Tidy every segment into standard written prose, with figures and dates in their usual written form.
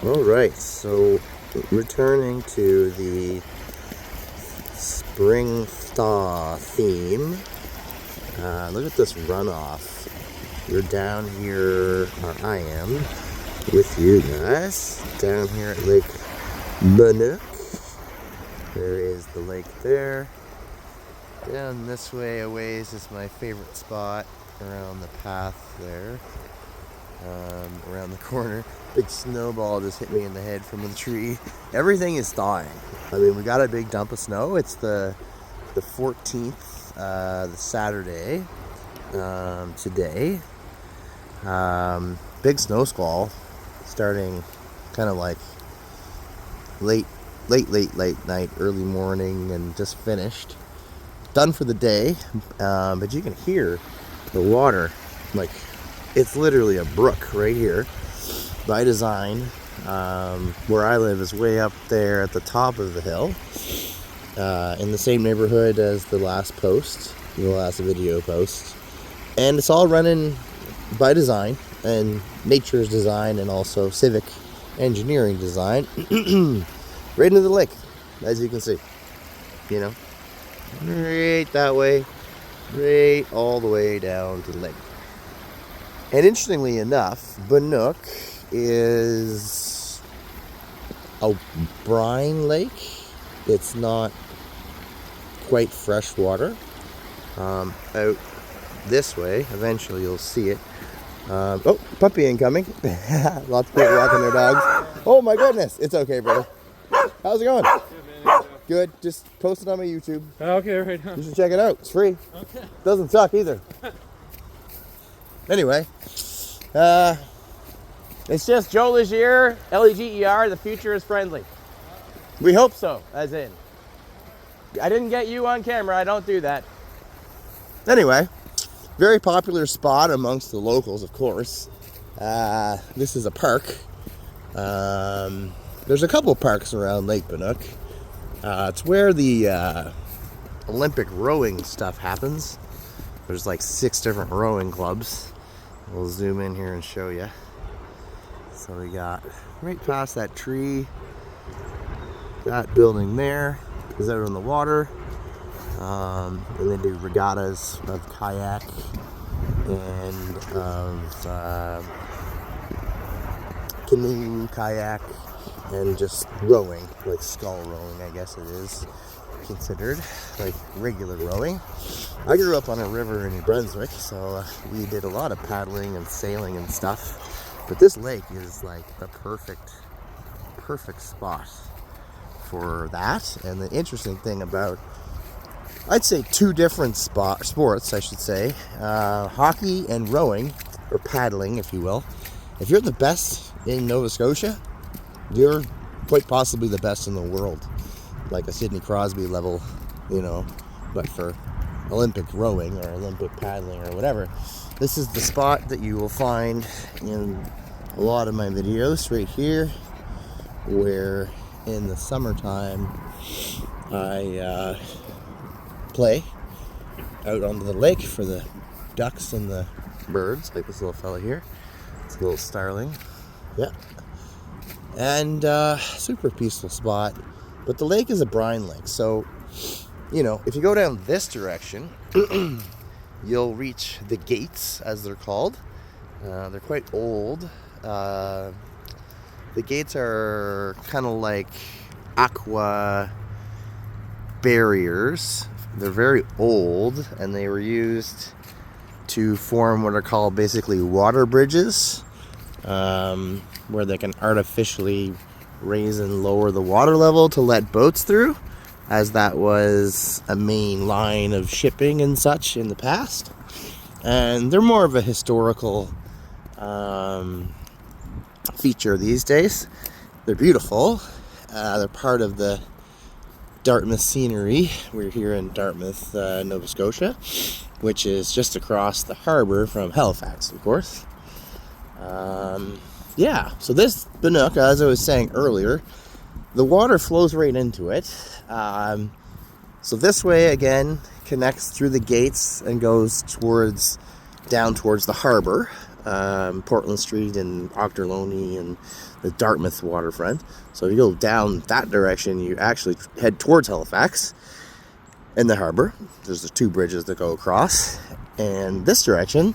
Alright, so returning to the spring thaw theme. Look at this runoff. We're down here, or I am, with you guys, down here at Lake Bannock. There is the lake there. Down this way a ways is my favorite spot around the path there. Around the corner. Big snowball just hit me in the head from the tree. Everything is thawing. I mean, we got a big dump of snow. It's the 14th, the Saturday, today. Big snow squall starting kind of like late night, early morning, and just finished. Done for the day, but you can hear the water, like it's literally a brook right here by design. Where I live is way up there at the top of the hill, in the same neighborhood as the last post, the last video post, and it's all running by design and nature's design and also civic engineering design right into the lake, as you can see, you know, right that way, right all the way down to the lake. And interestingly enough, Bannock is a brine lake. It's not quite fresh water. Out this way, eventually you'll see it. Oh, puppy incoming. Lots of people walking their dogs. Oh my goodness, it's okay, brother. How's it going? Good, just post it on my YouTube. Okay, right now. You should check it out, it's free. Okay. Doesn't suck either. Anyway, it's just Keddy-Leger, L-E-G-E-R, the future is friendly. We hope so, as in. I didn't get you on camera, I don't do that. Anyway, very popular spot amongst the locals, of course. This is a park. There's a couple parks around Lake Bannock. It's where the Olympic rowing stuff happens. There's like 6 different rowing clubs. We'll zoom in here and show you. So we got right past that tree, that building there is out on the water. And they do regattas of kayak and of canoe, kayak, and just rowing, like scull rowing, I guess it is considered, like regular rowing. I grew up on a river in New Brunswick, so we did a lot of paddling and sailing and stuff. But this lake is like the perfect spot for that. And the interesting thing about, I'd say 2 different sports, I should say, hockey and rowing, or paddling, if you will. If you're the best in Nova Scotia, you're quite possibly the best in the world. Like a Sidney Crosby level, you know, but for Olympic rowing or Olympic paddling or whatever. This is the spot that you will find in a lot of my videos right here, where in the summertime I play out onto the lake for the ducks and the birds, like this little fella here. It's a little starling. Yeah. And super peaceful spot. But the lake is a brine lake, so, you know, if you go down this direction, you'll reach the gates, as they're called. They're quite old. The gates are kind of like aqua barriers. They're very old, and they were used to form what are called basically water bridges, where they can artificially raise and lower the water level to let boats through, as that was a main line of shipping and such in the past. And they're more of a historical feature these days. They're beautiful. They're part of the Dartmouth scenery. We're here in Dartmouth, Nova Scotia, which is just across the harbor from Halifax, of course. Yeah, so this Bannock, as I was saying earlier, the water flows right into it. So this way, again, connects through the gates and goes down towards the harbor. Portland Street and Ochterlony and the Dartmouth waterfront. So if you go down that direction, you actually head towards Halifax and the harbor. There's the 2 bridges that go across. And this direction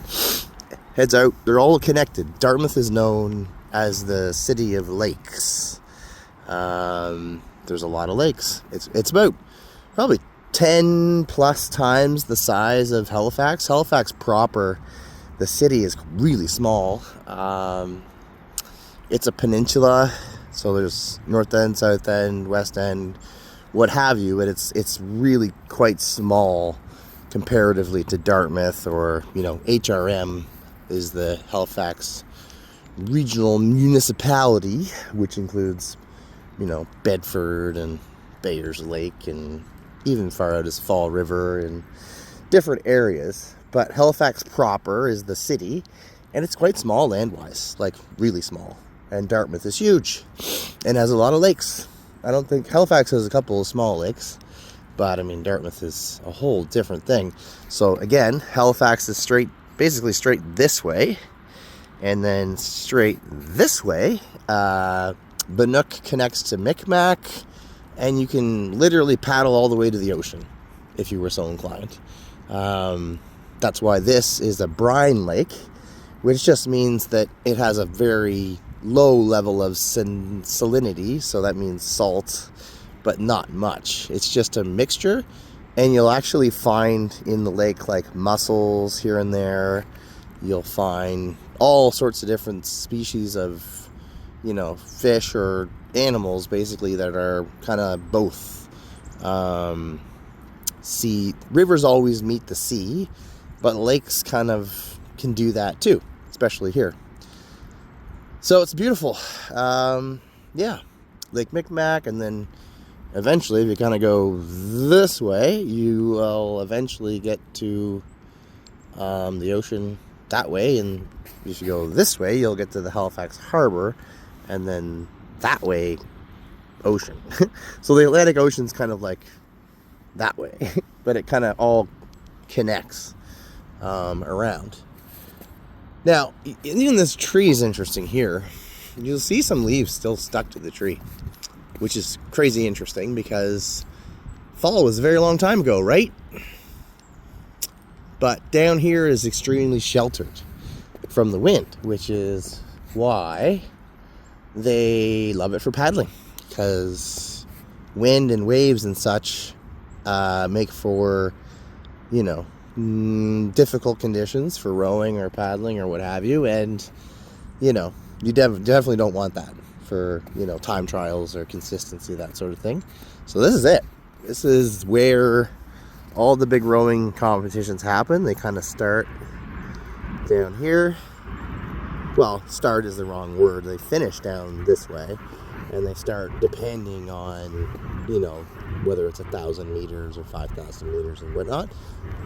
heads out. They're all connected. Dartmouth is known as the city of lakes. There's a lot of lakes. It's about probably 10 plus times the size of Halifax. Halifax proper, the city is really small. It's a peninsula, so there's North End, South End, West End, what have you, but it's really quite small comparatively to Dartmouth, or, you know, HRM is the Halifax Regional Municipality, which includes, you know, Bedford and Bayers Lake and even far out as Fall River and different areas. But Halifax proper is the city, and it's quite small land-wise, like really small. And Dartmouth is huge and has a lot of lakes. I don't think Halifax has a couple of small lakes, but I mean, Dartmouth is a whole different thing. So again, Halifax is basically straight this way, and then straight this way. Bannock connects to Micmac, and you can literally paddle all the way to the ocean if you were so inclined. That's why this is a brine lake, which just means that it has a very low level of salinity, so that means salt, but not much. It's just a mixture, and you'll actually find in the lake like mussels here and there. You'll find all sorts of different species of, you know, fish or animals basically that are kind of both. Rivers always meet the sea, but lakes kind of can do that too, especially here. So it's beautiful. Yeah, Lake Micmac, and then eventually if you kind of go this way, you will eventually get to the ocean that way, and if you go this way, you'll get to the Halifax Harbor, and then that way, ocean. So the Atlantic Ocean's kind of like that way, but it kind of all connects around. Now, even this tree is interesting here. You'll see some leaves still stuck to the tree, which is crazy interesting because fall was a very long time ago, right? But down here is extremely sheltered from the wind, which is why they love it for paddling, because wind and waves and such make for, you know, difficult conditions for rowing or paddling or what have you, and, you know, you definitely don't want that for, you know, time trials or consistency, that sort of thing. So this is it. This is where all the big rowing competitions happen. They kind of start down here. Well, start is the wrong word. They finish down this way, and they start depending on, you know, whether it's 1,000 meters or 5,000 meters and whatnot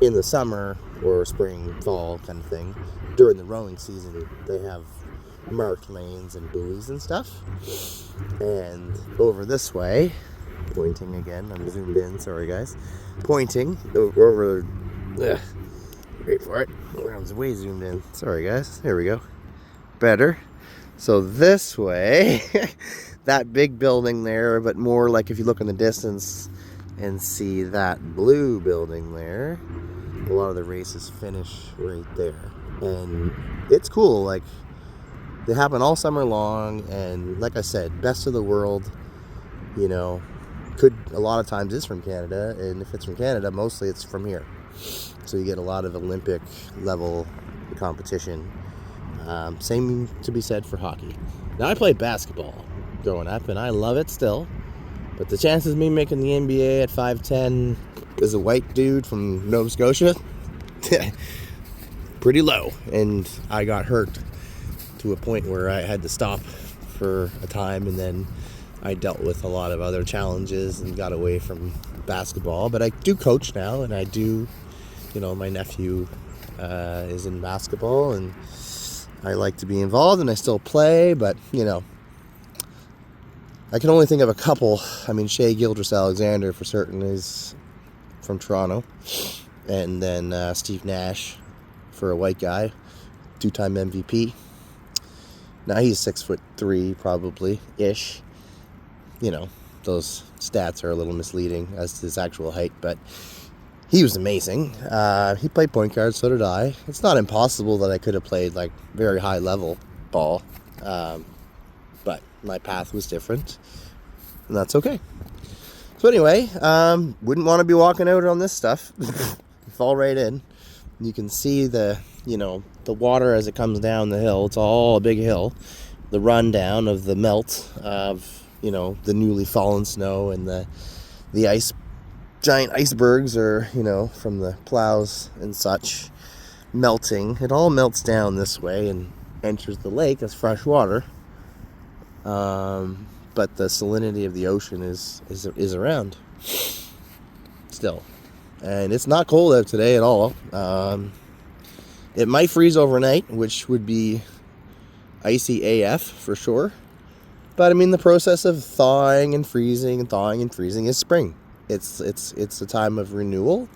in the summer or spring, fall kind of thing. During the rowing season, they have marked lanes and buoys and stuff. And over this way, pointing again, I'm zoomed in, sorry guys, pointing over, wait for it, I was way zoomed in, sorry guys, there we go, better. So this way, that big building there, but more like if you look in the distance and see that blue building there, a lot of the races finish right there. And it's cool, like, they happen all summer long, and like I said, best of the world, you know, a lot of times is from Canada, and if it's from Canada, mostly it's from here. So you get a lot of Olympic level competition. Same to be said for hockey. Now, I played basketball growing up, and I love it still, but the chances of me making the NBA at 5'10" as a white dude from Nova Scotia, pretty low, and I got hurt to a point where I had to stop for a time, and then I dealt with a lot of other challenges and got away from basketball. But I do coach now, and I do, you know, my nephew is in basketball, and I like to be involved, and I still play, but, you know, I can only think of a couple. I mean, Shea Gildress-Alexander for certain is from Toronto, and then Steve Nash for a white guy. 2-time MVP. Now he's 6'3", probably-ish. You know, those stats are a little misleading as to his actual height, but he was amazing. He played point guard, so did I. It's not impossible that I could have played like very high level ball, but my path was different, and that's okay. So anyway, wouldn't want to be walking out on this stuff. Fall right in. You can see the water as it comes down the hill. It's all a big hill. The rundown of the melt of, the newly fallen snow, and the ice, giant icebergs are, from the plows and such, melting. It all melts down this way and enters the lake as fresh water. But the salinity of the ocean is around still. And it's not cold out today at all. It might freeze overnight, which would be icy AF for sure. But I mean, the process of thawing and freezing is spring. It's a time of renewal,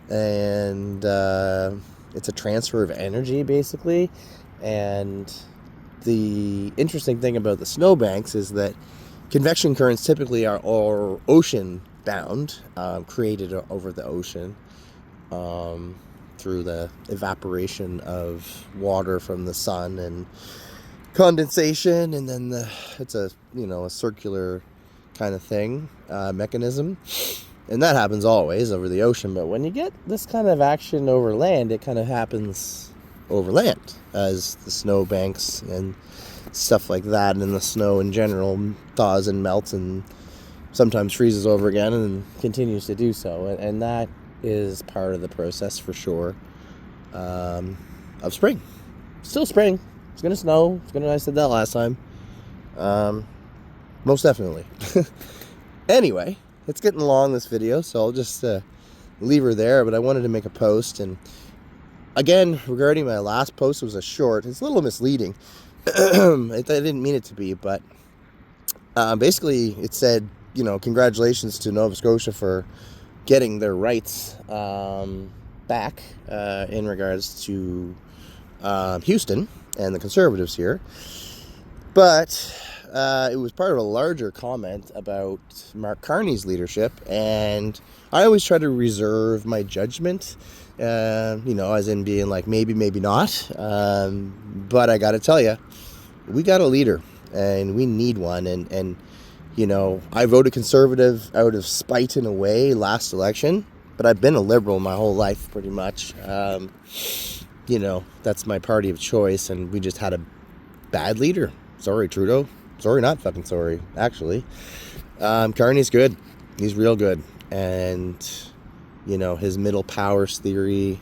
and it's a transfer of energy basically. And the interesting thing about the snowbanks is that convection currents typically are ocean bound, created over the ocean through the evaporation of water from the sun and condensation, and then it's a circular kind of thing, mechanism, and that happens always over the ocean. But when you get this kind of action over land, it kind of happens over land as the snow banks and stuff like that, and the snow in general thaws and melts and sometimes freezes over again and continues to do so, and that is part of the process for sure, of spring. Still spring. It's gonna snow. I said that last time. Most definitely. Anyway, it's getting long, this video, so I'll just leave her there. But I wanted to make a post, and again, regarding my last post, it was a short. It's a little misleading. I didn't mean it to be, but basically it said, congratulations to Nova Scotia for getting their rights back in regards to Houston and the Conservatives here. But it was part of a larger comment about Mark Carney's leadership, and I always try to reserve my judgment, as in being like maybe not. But I got to tell you, we got a leader, and we need one. And I voted Conservative out of spite in a way last election, but I've been a Liberal my whole life pretty much. That's my party of choice, and we just had a bad leader. Sorry, Trudeau. Sorry, not fucking sorry, actually. Carney's good. He's real good. And, his middle powers theory.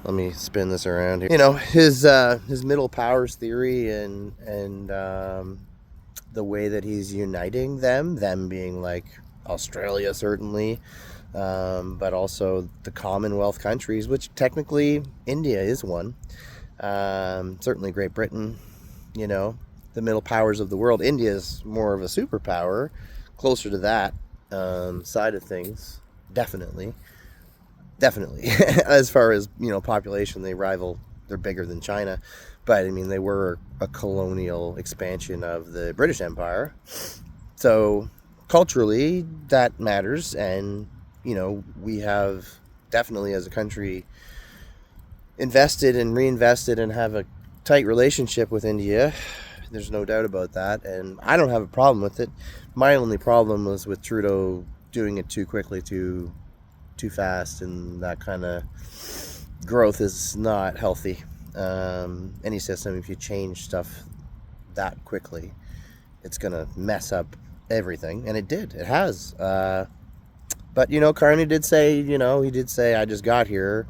Let me spin this around here. His middle powers theory and the way that he's uniting them being like Australia, certainly, but also the Commonwealth countries, which technically India is one. Certainly Great Britain, the middle powers of the world. India is more of a superpower, closer to that side of things, definitely. As far as population, they're bigger than China, but I mean, they were a colonial expansion of the British Empire, so culturally that matters. And we have definitely as a country invested and reinvested and have a tight relationship with India. There's no doubt about that, and I don't have a problem with it. My only problem was with Trudeau doing it too quickly, too fast, and that kind of growth is not healthy. Any system, if you change stuff that quickly, it's gonna mess up everything, and it has. But Carney did say, I just got here,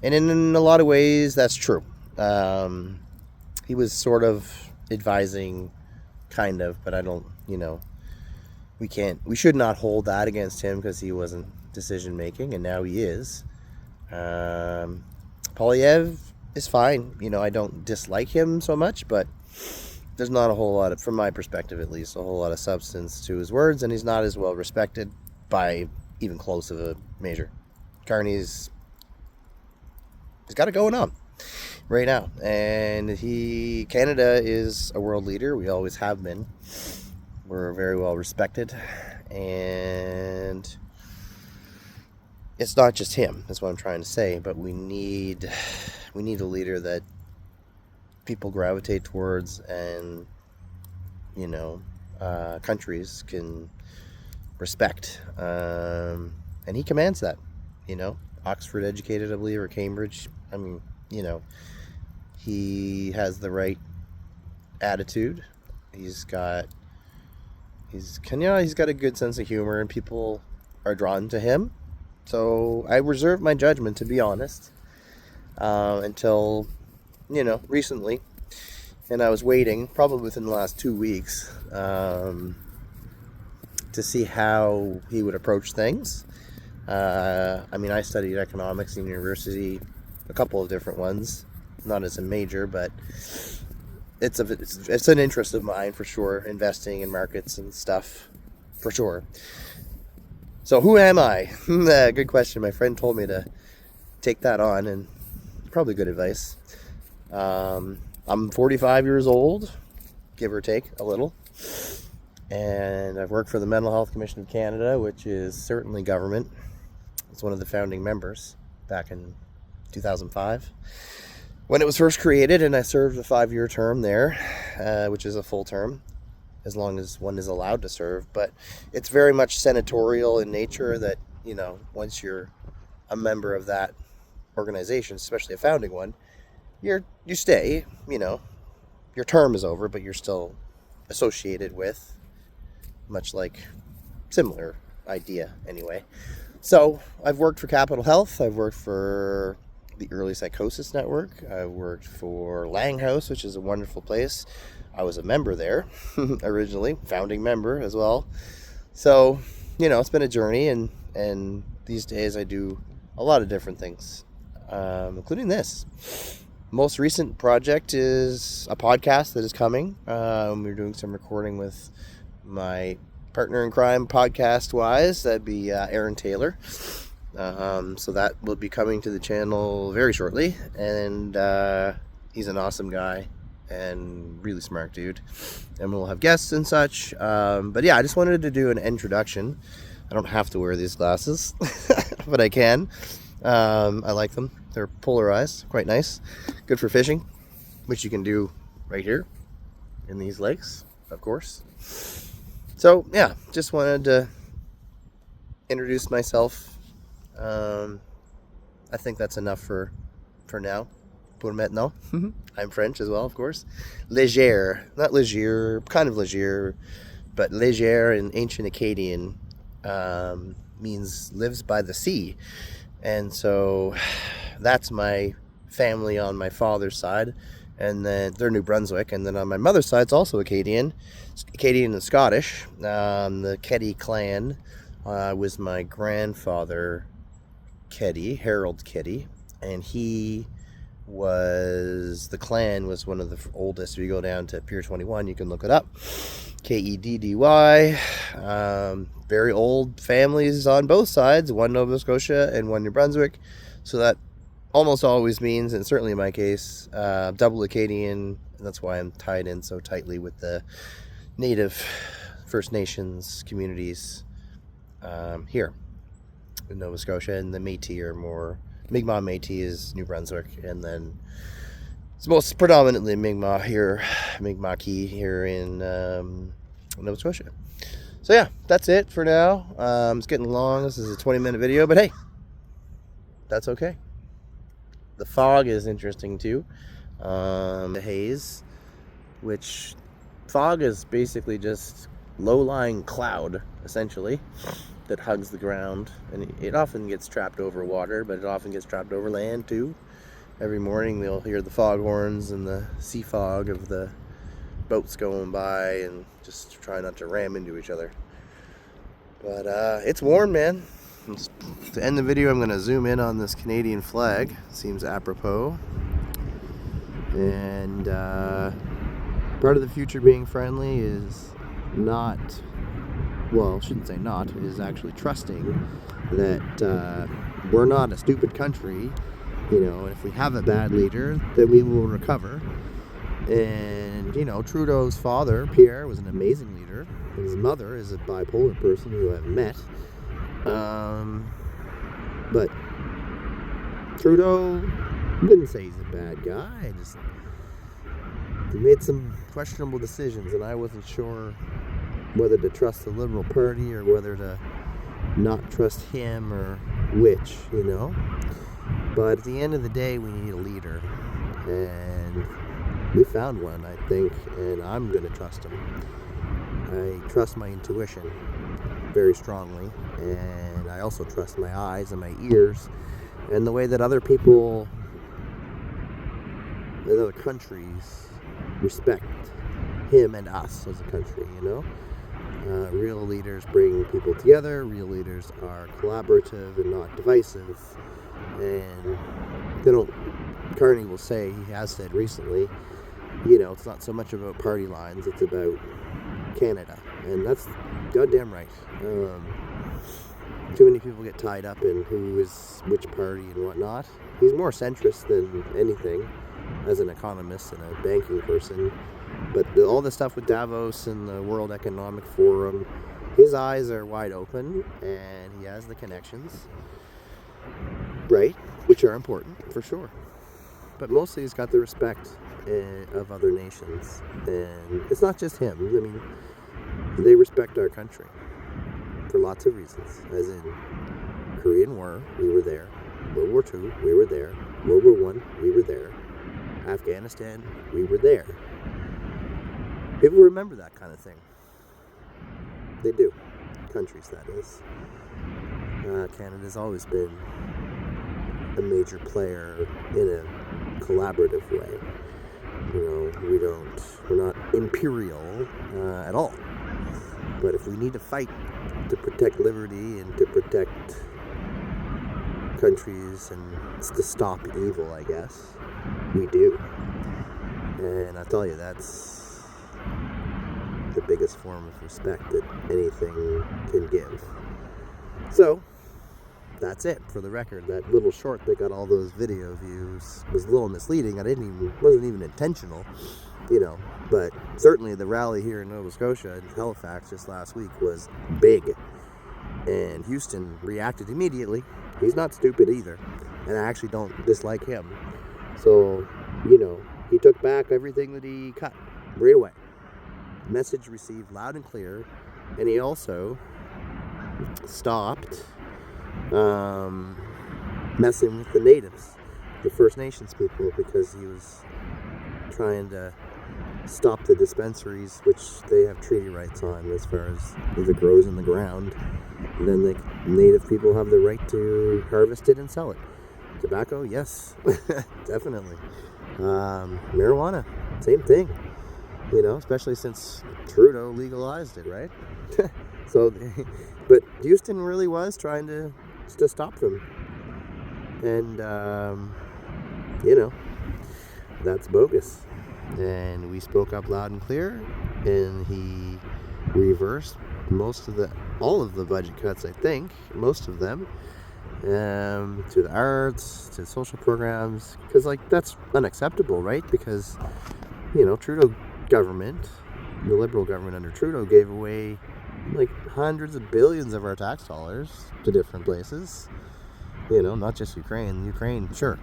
and in a lot of ways that's true. He was sort of advising, kind of, but I don't, we should not hold that against him, because he wasn't decision making, and now he is. Polyev is fine. I don't dislike him so much, but there's not a whole lot of, from my perspective at least, a whole lot of substance to his words, and he's not as well respected by even close of a measure. Carney's got it going on. right now. And Canada is a world leader. We always have been. We're very well respected, and it's not just him. That's what I'm trying to say. But we need a leader that people gravitate towards, and countries can respect. And he commands that. Oxford educated, I believe, or Cambridge. I mean, he has the right attitude. He's got a good sense of humor, and people are drawn to him. So I reserve my judgment, to be honest, until recently, and I was waiting probably within the last 2 weeks to see how he would approach things. I studied economics in university, a couple of different ones, not as a major, but it's an interest of mine for sure, investing in markets and stuff, for sure. So who am I? Good question. My friend told me to take that on, and probably good advice. I'm 45 years old, give or take a little, and I've worked for the Mental Health Commission of Canada, which is certainly government. It's one of the founding members back in 2005. When it was first created, and I served a 5-year term there, which is a full term, as long as one is allowed to serve. But it's very much senatorial in nature that, once you're a member of that organization, especially a founding one, you stay, your term is over, but you're still associated with, much like similar idea anyway. So I've worked for Capital Health, I've worked for the Early Psychosis Network, I worked for Langhouse, which is a wonderful place. I was a member there originally, founding member as well. So, it's been a journey, and these days I do a lot of different things, including this. Most recent project is a podcast that is coming. We're doing some recording with my partner in crime, podcast-wise. That'd be Aaron Taylor. So that will be coming to the channel very shortly, and he's an awesome guy and really smart dude, and we'll have guests and such. But yeah, I just wanted to do an introduction. I don't have to wear these glasses, but I can. I like them. They're polarized, quite nice, good for fishing, which you can do right here in these lakes, of course. So yeah, just wanted to introduce myself. I think that's enough for now. Pour maintenant. I'm French as well, of course. Léger, not léger, kind of léger, but léger in ancient Akkadian means lives by the sea. And so that's my family on my father's side, and then they're New Brunswick, and then on my mother's side it's also Akkadian and Scottish. The Keddy clan was my grandfather Keddy, Harold Keddy, and the clan was one of the oldest. If you go down to Pier 21, you can look it up. Keddy. Very old families on both sides, one Nova Scotia and one New Brunswick. So that almost always means, and certainly in my case, double Akkadian, and that's why I'm tied in so tightly with the native First Nations communities here in Nova Scotia, and the Métis are more, Mi'kmaq Métis is New Brunswick, and then it's most predominantly Mi'kmaq here in Nova Scotia. So yeah, that's it for now. It's getting long. This is a 20-minute video, but hey, that's okay. The fog is interesting too. The haze, which fog is basically just low-lying cloud, essentially, that hugs the ground, and it often gets trapped over water, but it often gets trapped over land too. Every morning we'll hear the foghorns and the sea fog of the boats going by, and just try not to ram into each other. But it's warm, man. To end the video, I'm going to zoom in on this Canadian flag. Seems apropos. And part of the future being friendly is not, well, I shouldn't say not, it is actually trusting that we're not a stupid country, And if we have a bad leader, then we will recover. And, Trudeau's father, Pierre, was an amazing leader. His mother is a bipolar person who I've met. But Trudeau, I wouldn't say he's a bad guy. He made some questionable decisions, and I wasn't sure whether to trust the Liberal Party or whether to not trust him or which, But at the end of the day, we need a leader. And we found one, I think, and I'm going to trust him. I trust my intuition very strongly, and I also trust my eyes and my ears and the way that other people in other countries respect him and us as a country, Real leaders bring people together. Real leaders are collaborative and not divisive. And they don't, Carney will say, he has said recently, it's not so much about party lines, it's about Canada. And that's goddamn right. Too many people get tied up in who is which party and whatnot. He's more centrist than anything as an economist and a banking person. But all the stuff with Davos and the World Economic Forum, his eyes are wide open and he has the connections, right? Which are important, for sure. But mostly he's got the respect of other nations. And it's not just him. I mean, they respect our country for lots of reasons. As in, Korean War, we were there. World War II, we were there. World War I, we were there. Afghanistan, we were there. People remember that kind of thing. They do. Countries, that is. Canada's always been a major player in a collaborative way. We're not imperial at all. But if we need to fight to protect liberty and to protect countries and to stop evil, I guess, we do. And I tell you, that's the biggest form of respect that anything can give. So, that's it for the record. That little short that got all those video views was a little misleading. Wasn't even intentional, but certainly the rally here in Nova Scotia and Halifax just last week was big. And Houston reacted immediately. He's not stupid either. And I actually don't dislike him. So, he took back everything that he cut right away. Message received loud and clear. And he also stopped messing with the natives, the First Nations people, because he was trying to stop the dispensaries, which they have treaty rights on as far as if it grows in the ground. And then the native people have the right to harvest it and sell it. Tobacco, yes, definitely. Marijuana, same thing. Especially since Trudeau legalized it, right? But Houston really was trying to stop them. And, that's bogus. And we spoke up loud and clear, and he reversed all of the budget cuts, I think, most of them, to the arts, to social programs, because, that's unacceptable, right? Because, Trudeau government, the Liberal government under Trudeau, gave away hundreds of billions of our tax dollars to different places. Not just Ukraine. Ukraine, sure,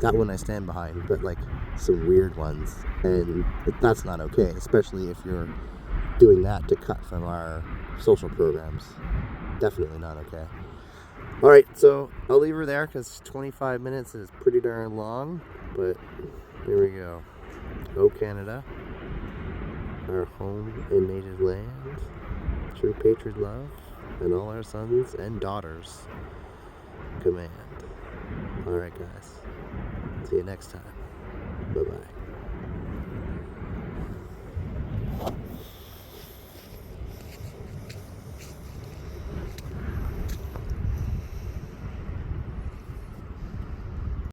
that one I stand behind, but some weird ones, and that's not okay, especially if you're doing that to cut from our social programs. Definitely not okay. All right, so I'll leave her there because 25 minutes is pretty darn long, but here we go. Go Canada, our home and native land, true patriot love, and all our sons and daughters command. All right, guys. See you next time. Bye-bye.